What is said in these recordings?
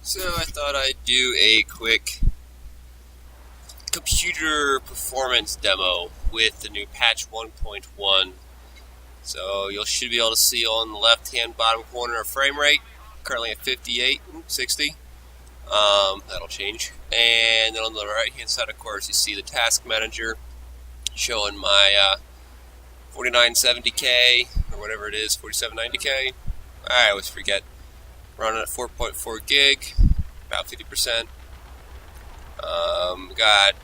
So I thought I'd do a quick computer performance demo with the new patch 1.1. So you should be able to see on the left-hand bottom corner a frame rate, currently at 58, 60. That'll change. And then on the right-hand side, of course, you see the task manager showing my 4970K, or whatever it is, 4790K. I always forget. Running at 4.4 gig, about 50%. Got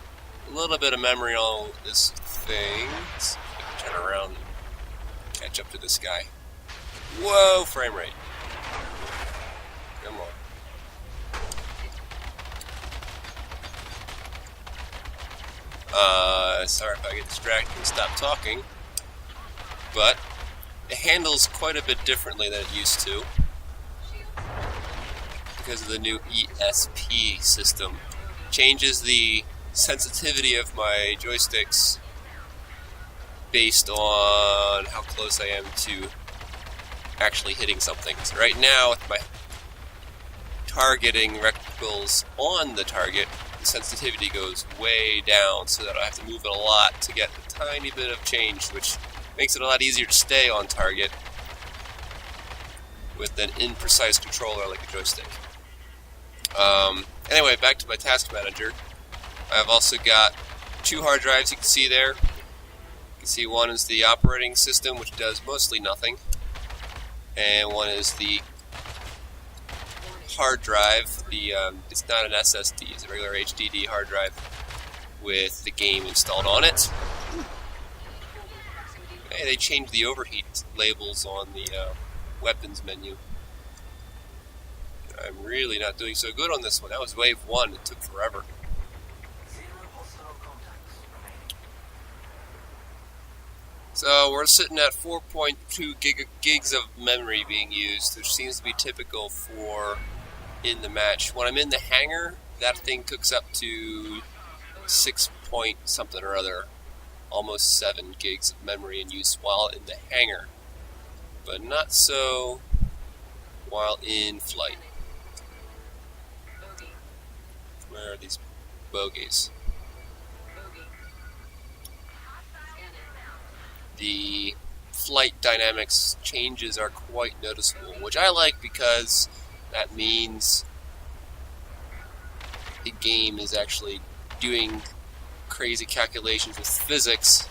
a little bit of memory on this thing. Let's turn around and catch up to this guy. Whoa, frame rate. Come on. Sorry if I get distracted and stop talking, but it handles quite a bit differently than it used to because of the new ESP system. Changes the sensitivity of my joysticks based on how close I am to actually hitting something. So right now, with my targeting reticles on the target, the sensitivity goes way down so that I have to move it a lot to get a tiny bit of change, which makes it a lot easier to stay on target with an imprecise controller like a joystick. Anyway, back to my task manager. I've also got 2 hard drives you can see there. You can see one is the operating system, which does mostly nothing, and one is the hard drive. It's not an SSD, it's a regular HDD hard drive with the game installed on it. Hey, they changed the overheat labels on the weapons menu. I'm really not doing so good on this one. That was wave 1. It took forever. So we're sitting at 4.2 gigs of memory being used, which seems to be typical for in the match. When I'm in the hangar, that thing cooks up to 6 point something or other, almost 7 gigs of memory in use while in the hangar, but not so while in flight. Where are these bogeys? The flight dynamics changes are quite noticeable, which I like because that means the game is actually doing crazy calculations with physics,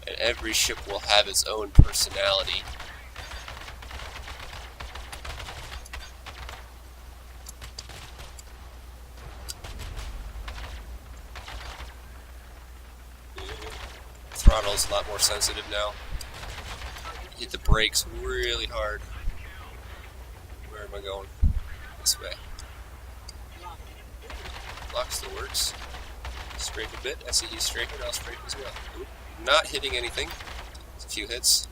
and every ship will have its own personality. Throttle's a lot more sensitive now. Hit the brakes really hard. Where am I going? This way. Lock still works. Scrape a bit. I see he's scraping. I'll scrape as well. Oop. Not hitting anything. It's a few hits.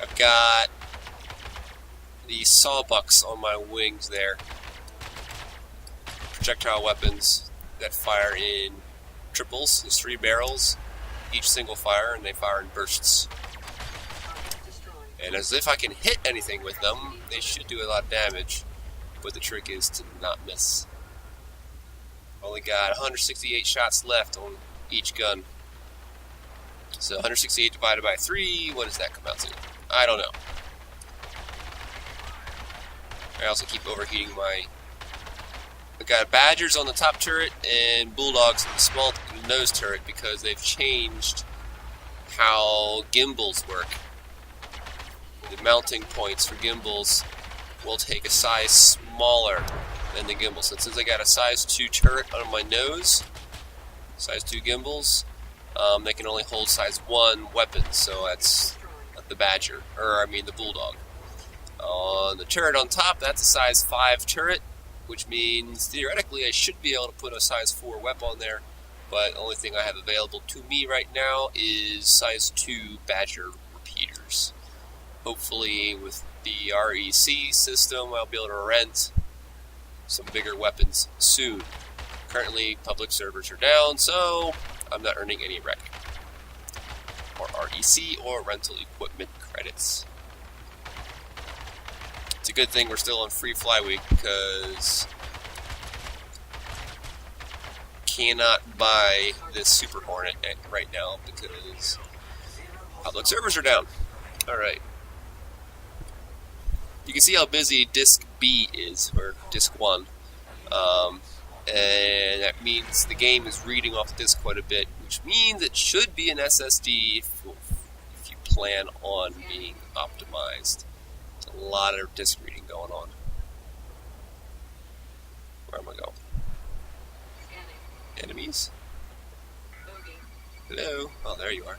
I've got the sawbucks on my wings there. Projectile weapons that fire in triples. There's 3 barrels, each single fire, and they fire in bursts. And as if I can hit anything with them, they should do a lot of damage. But the trick is to not miss. Only got 168 shots left on each gun. So 168 divided by 3, what does that come out to? I don't know. I also keep overheating my... I've got Badgers on the top turret and Bulldogs on the small nose turret because they've changed how gimbals work. The mounting points for gimbals will take a size smaller than the gimbal. So since I got a size 2 turret on my nose, size 2 gimbals, they can only hold size 1 weapons. So that's the Badger, the Bulldog. On the turret on top, that's a size 5 turret, which means theoretically I should be able to put a size 4 weapon on there, but the only thing I have available to me right now is size 2 Badger repeaters. Hopefully with the REC system I'll be able to rent some bigger weapons soon. Currently public servers are down, so I'm not earning any REC or REC or rental equipment credits. a good thing we're still on free fly week because cannot buy this Super Hornet right now because public servers are down. Alright. You can see how busy Disk B is, or Disk 1. And that means the game is reading off the disk quite a bit, which means it should be an SSD if you plan on being optimized. There's a lot of disk reading going on. Where am I going? Enemies? Hello? Oh, there you are.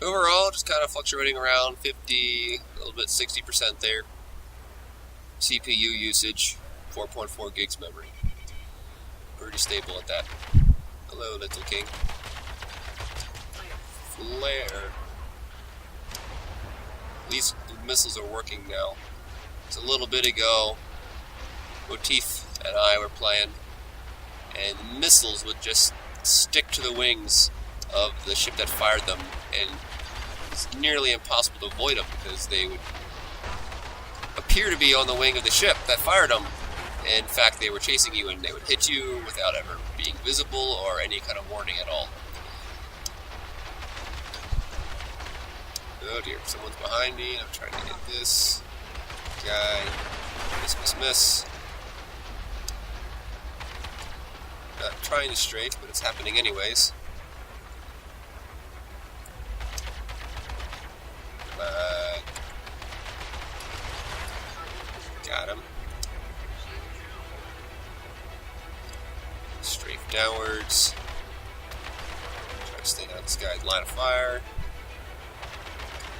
Overall, just kind of fluctuating around 50, a little bit 60% there. CPU usage, 4.4 gigs memory. Pretty stable at that. Hello, little king. Flare. At least the missiles are working now. So a little bit ago, Motif and I were playing, and the missiles would just stick to the wings of the ship that fired them, and it's nearly impossible to avoid them because they would appear to be on the wing of the ship that fired them. In fact, they were chasing you and they would hit you without ever being visible or any kind of warning at all. Oh dear, someone's behind me. I'm trying to hit this guy. Miss, miss, miss. Not trying to straight, but it's happening anyways. Got him. Strafe downwards. Try to stay out this guy's line of fire.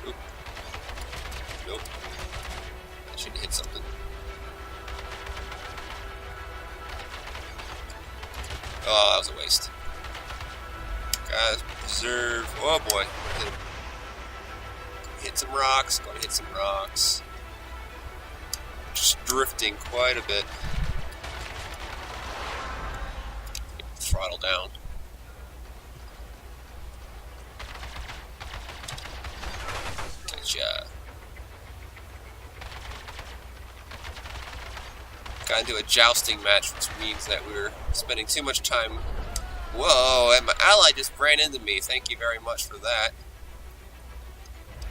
Oop. Nope. I should have hit something. Oh, that was a waste. Guys, preserve. Oh boy. Hit him. Hit some rocks. Gonna hit some rocks. Just drifting quite a bit. Throttle down. Gotcha. Got into a jousting match, which means that we were spending too much time. Whoa, and my ally just ran into me. Thank you very much for that.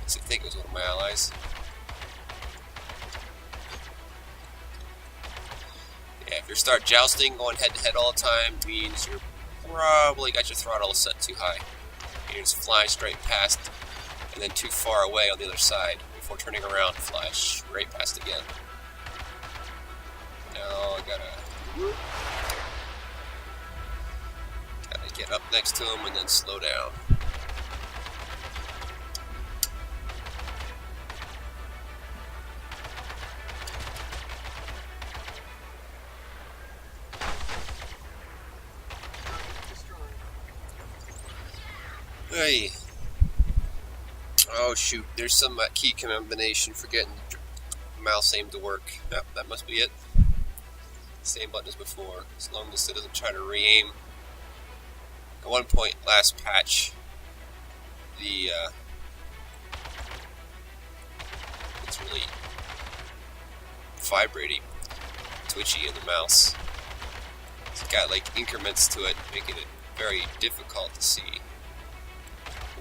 I think it was one of my allies. Yeah, if you start jousting, going head to head all the time, means you're probably got your throttle set too high. You're just flying straight past, and then too far away on the other side before turning around to fly straight past again. Now I gotta get up next to him and then slow down. Hey. Oh shoot, there's some key combination for getting mouse aim to work. Yep, that must be it. Same button as before, as long as it doesn't try to re-aim. At one point last patch, the it's really vibrating, twitchy in the mouse. It's got like increments to it, making it very difficult to see.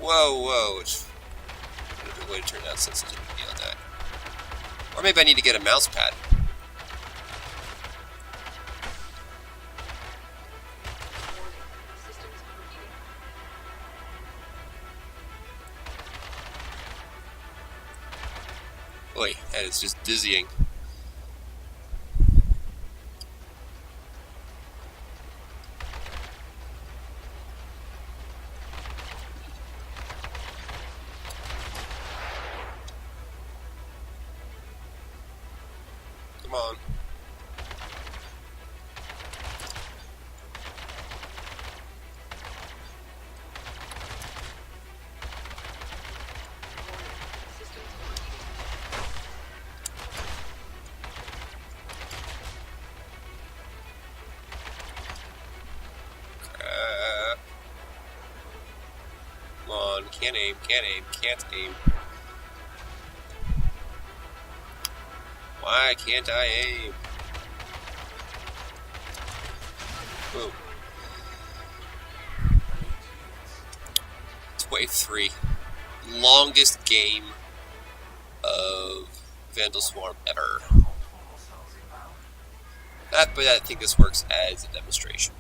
Whoa, whoa, which is a good way to turn down sensitivity on that. Or maybe I need to get a mouse pad. Boy, that is just dizzying. Come on. Come on, can't aim, can't aim, can't aim. Why can't I aim? Boom. It's wave 3. Longest game of Vanduul Swarm ever. But I think this works as a demonstration.